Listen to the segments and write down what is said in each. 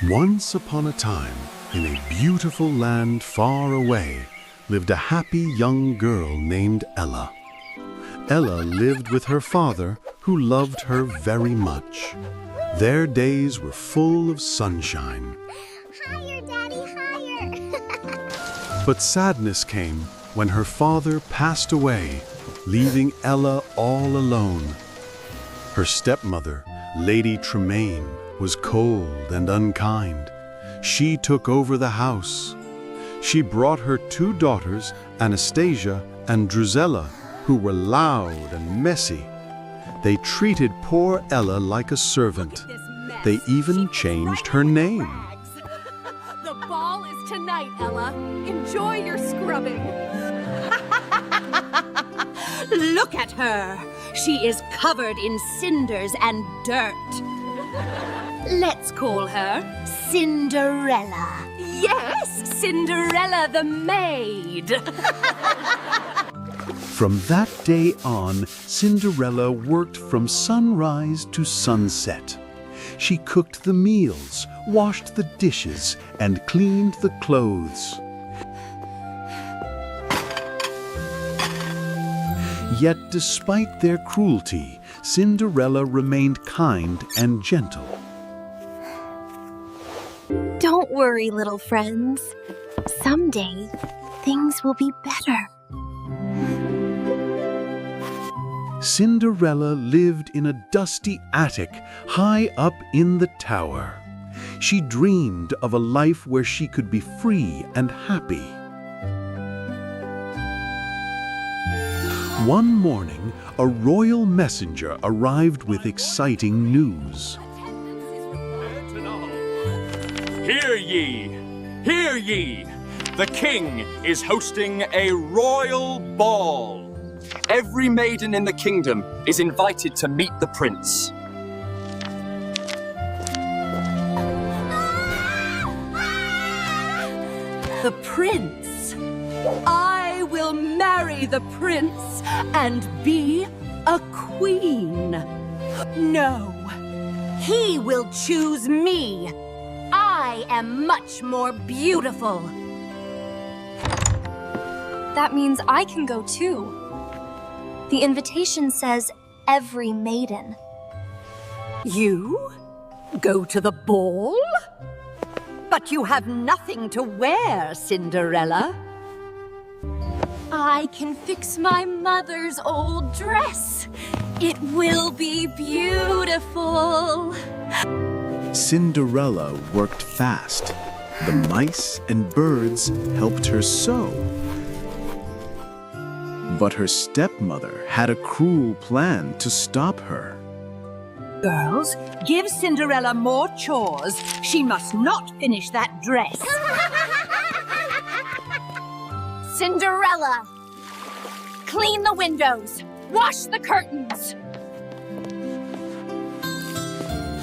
Once upon a time, in a beautiful land far away, lived a happy young girl named Ella. Ella lived with her father, who loved her very much. Their days were full of sunshine. Higher, Daddy, higher! But sadness came when her father passed away, leaving Ella all alone. Her stepmother, Lady Tremaine, was cold and unkind. She took over the house. She brought her two daughters, Anastasia and Drusilla, who were loud and messy. They treated poor Ella like a servant. They even changed her name. The ball is tonight, Ella. Enjoy your scrubbing. Look at her. She is covered in cinders and dirt. Let's call her Cinderella. Yes, Cinderella the maid. From that day on, Cinderella worked from sunrise to sunset. She cooked the meals, washed the dishes, and cleaned the clothes. Yet, despite their cruelty, Cinderella remained kind and gentle. Don't worry, little friends. Someday, things will be better. Cinderella lived in a dusty attic high up in the tower. She dreamed of a life where she could be free and happy. One morning, a royal messenger arrived with exciting news. Hear ye! Hear ye! The king is hosting a royal ball. Every maiden in the kingdom is invited to meet the prince. The prince. I will marry the prince and be a queen. No, he will choose me. I am much more beautiful. That means I can go too. The invitation says every maiden. You go to the ball? But you have nothing to wear, Cinderella. I can fix my mother's old dress. It will be beautiful. Cinderella worked fast. The mice and birds helped her sew. But her stepmother had a cruel plan to stop her. Girls, give Cinderella more chores. She must not finish that dress. Cinderella! Clean the windows! Wash the curtains!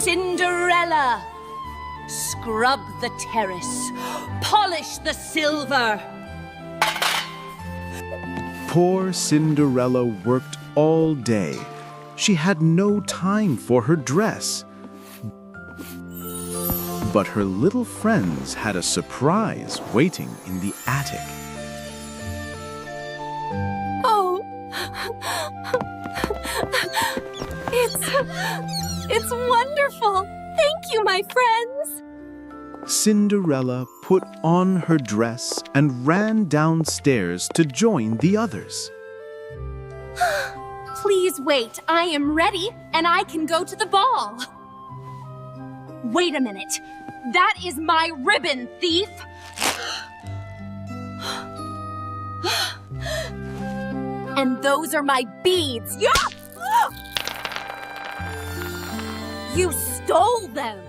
Cinderella! Scrub the terrace. Polish the silver. Poor Cinderella worked all day. She had no time for her dress. But her little friends had a surprise waiting in the attic. Oh! It's wonderful! Thank you, my friends! Cinderella put on her dress and ran downstairs to join the others. Please wait, I am ready, and I can go to the ball. Wait a minute. That is my ribbon, thief! And those are my beads. You stole them!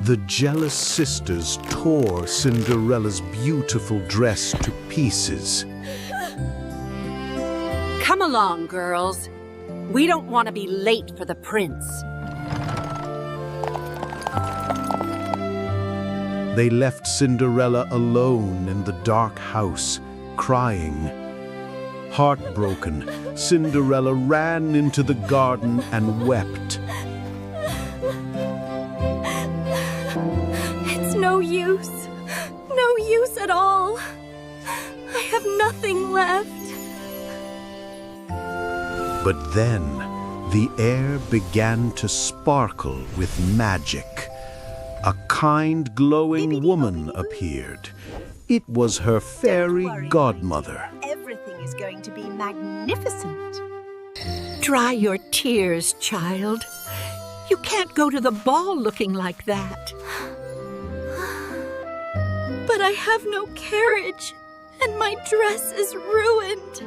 The jealous sisters tore Cinderella's beautiful dress to pieces. Come along, girls. We don't want to be late for the prince. They left Cinderella alone in the dark house, crying. Heartbroken, Cinderella ran into the garden and wept. It's no use. No use at all. I have nothing left. But then, the air began to sparkle with magic. A kind, glowing woman appeared. It was her fairy godmother. Everything is going to be magnificent. Dry your tears, child. You can't go to the ball looking like that. But I have no carriage, and my dress is ruined.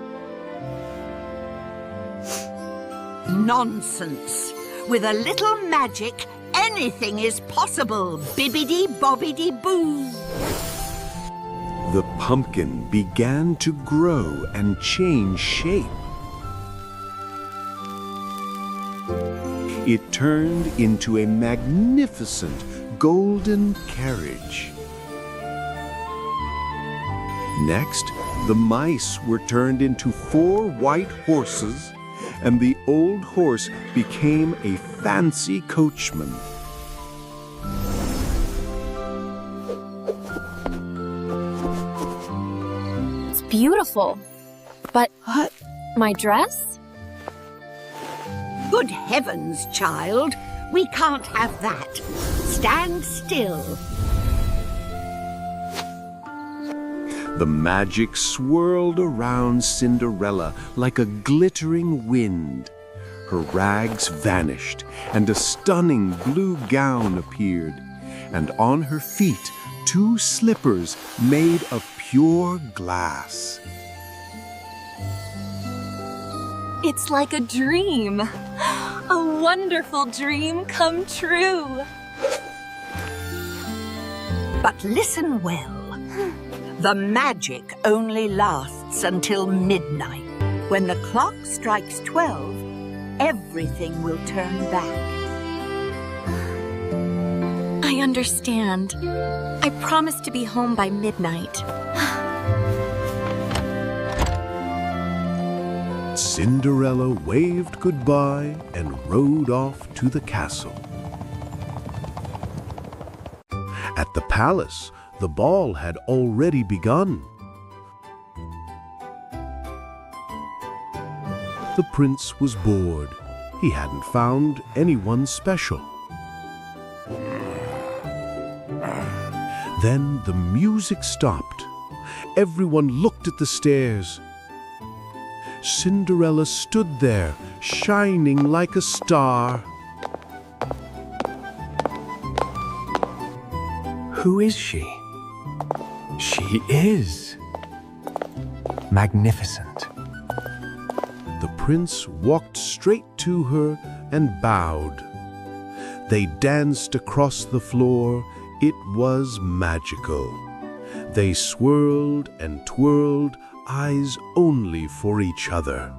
Nonsense. With a little magic, anything is possible, bibbidi-bobbidi-boo. The pumpkin began to grow and change shape. It turned into a magnificent golden carriage. Next, the mice were turned into 4 white horses, and the old horse became a fancy coachman. It's beautiful. But my dress? Good heavens, child. We can't have that. Stand still. The magic swirled around Cinderella like a glittering wind. Her rags vanished, and a stunning blue gown appeared, and on her feet 2 slippers made of pure glass. It's like a dream. A wonderful dream come true. But listen well. The magic only lasts until midnight. When the clock strikes 12, everything will turn back. I understand. I promise to be home by midnight. Cinderella waved goodbye and rode off to the castle. At the palace, the ball had already begun. The prince was bored. He hadn't found anyone special. Then the music stopped. Everyone looked at the stairs. Cinderella stood there, shining like a star. Who is she? She is magnificent. The prince walked straight to her and bowed. They danced across the floor. It was magical. They swirled and twirled, eyes only for each other.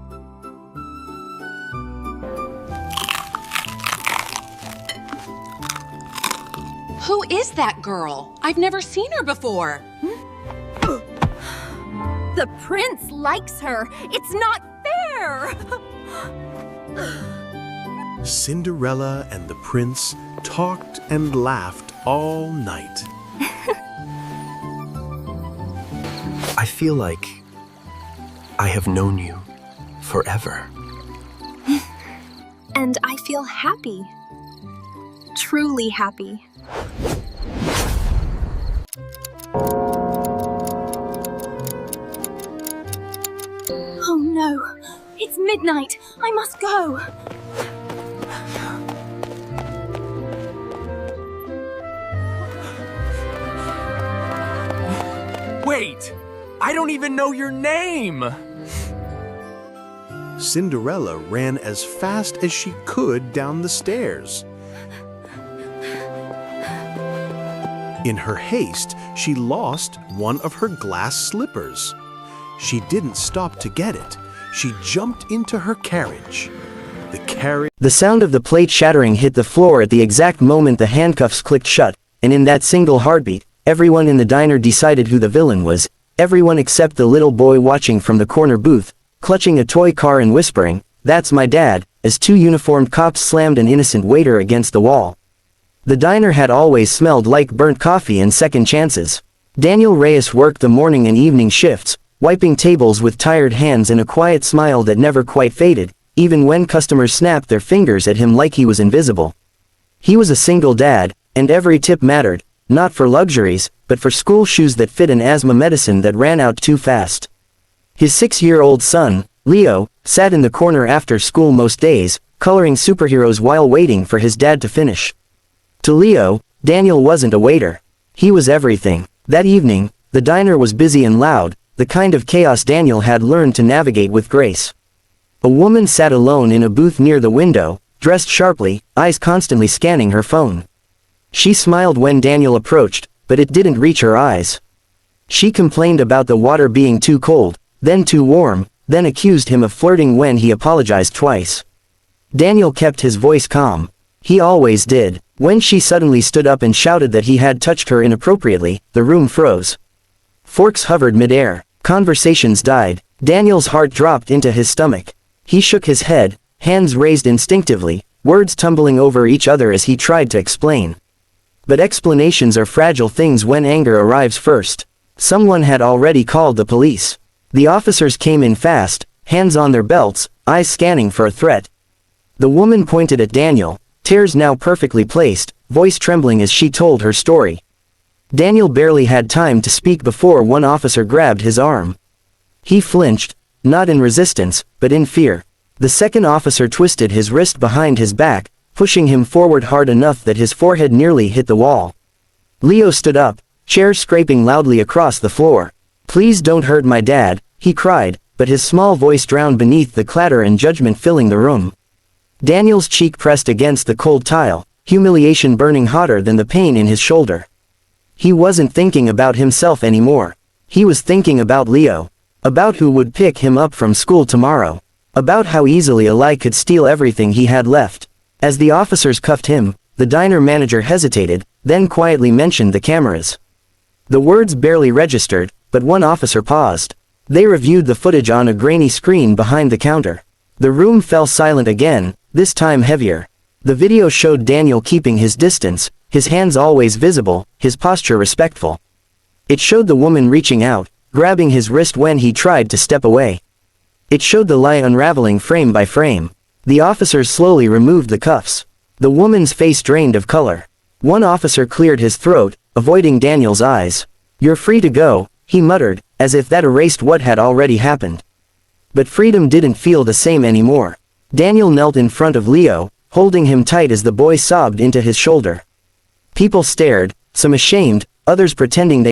Who is that girl? I've never seen her before. The prince likes her. It's not fair. Cinderella and the prince talked and laughed all night. I feel like I have known you forever. And I feel happy. Truly happy. Oh no, it's midnight. I must go. Wait! I don't even know your name! Cinderella ran as fast as she could down the stairs. In her haste, she lost one of her glass slippers. She didn't stop to get it. She jumped into her carriage. The sound of the plate shattering hit the floor at the exact moment the handcuffs clicked shut, and in that single heartbeat, everyone in the diner decided who the villain was, everyone except the little boy watching from the corner booth, clutching a toy car and whispering, "That's my dad," as 2 uniformed cops slammed an innocent waiter against the wall. The diner had always smelled like burnt coffee and second chances. Daniel Reyes worked the morning and evening shifts, wiping tables with tired hands and a quiet smile that never quite faded, even when customers snapped their fingers at him like he was invisible. He was a single dad, and every tip mattered, not for luxuries, but for school shoes that fit and asthma medicine that ran out too fast. His 6-year-old son, Leo, sat in the corner after school most days, coloring superheroes while waiting for his dad to finish. To Leo, Daniel wasn't a waiter. He was everything. That evening, the diner was busy and loud, the kind of chaos Daniel had learned to navigate with grace. A woman sat alone in a booth near the window, dressed sharply, eyes constantly scanning her phone. She smiled when Daniel approached, but it didn't reach her eyes. She complained about the water being too cold, then too warm, then accused him of flirting when he apologized twice. Daniel kept his voice calm. He always did. When she suddenly stood up and shouted that he had touched her inappropriately, the room froze. Forks hovered midair. Conversations died. Daniel's heart dropped into his stomach. He shook his head, hands raised instinctively, words tumbling over each other as he tried to explain. But explanations are fragile things when anger arrives first. Someone had already called the police. The officers came in fast, hands on their belts, eyes scanning for a threat. The woman pointed at Daniel, tears now perfectly placed, voice trembling as she told her story. Daniel barely had time to speak before one officer grabbed his arm. He flinched, not in resistance, but in fear. The second officer twisted his wrist behind his back, pushing him forward hard enough that his forehead nearly hit the wall. Leo stood up, chairs scraping loudly across the floor. "Please don't hurt my dad," he cried, but his small voice drowned beneath the clatter and judgment filling the room. Daniel's cheek pressed against the cold tile, humiliation burning hotter than the pain in his shoulder. He wasn't thinking about himself anymore. He was thinking about Leo. About who would pick him up from school tomorrow. About how easily a lie could steal everything he had left. As the officers cuffed him, the diner manager hesitated, then quietly mentioned the cameras. The words barely registered, but one officer paused. They reviewed the footage on a grainy screen behind the counter. The room fell silent again, this time heavier. The video showed Daniel keeping his distance, his hands always visible, his posture respectful. It showed the woman reaching out, grabbing his wrist when he tried to step away. It showed the lie unraveling frame by frame. The officers slowly removed the cuffs. The woman's face drained of color. One officer cleared his throat, avoiding Daniel's eyes. "You're free to go," he muttered, as if that erased what had already happened. But freedom didn't feel the same anymore. Daniel knelt in front of Leo, holding him tight as the boy sobbed into his shoulder. People stared, some ashamed, others pretending they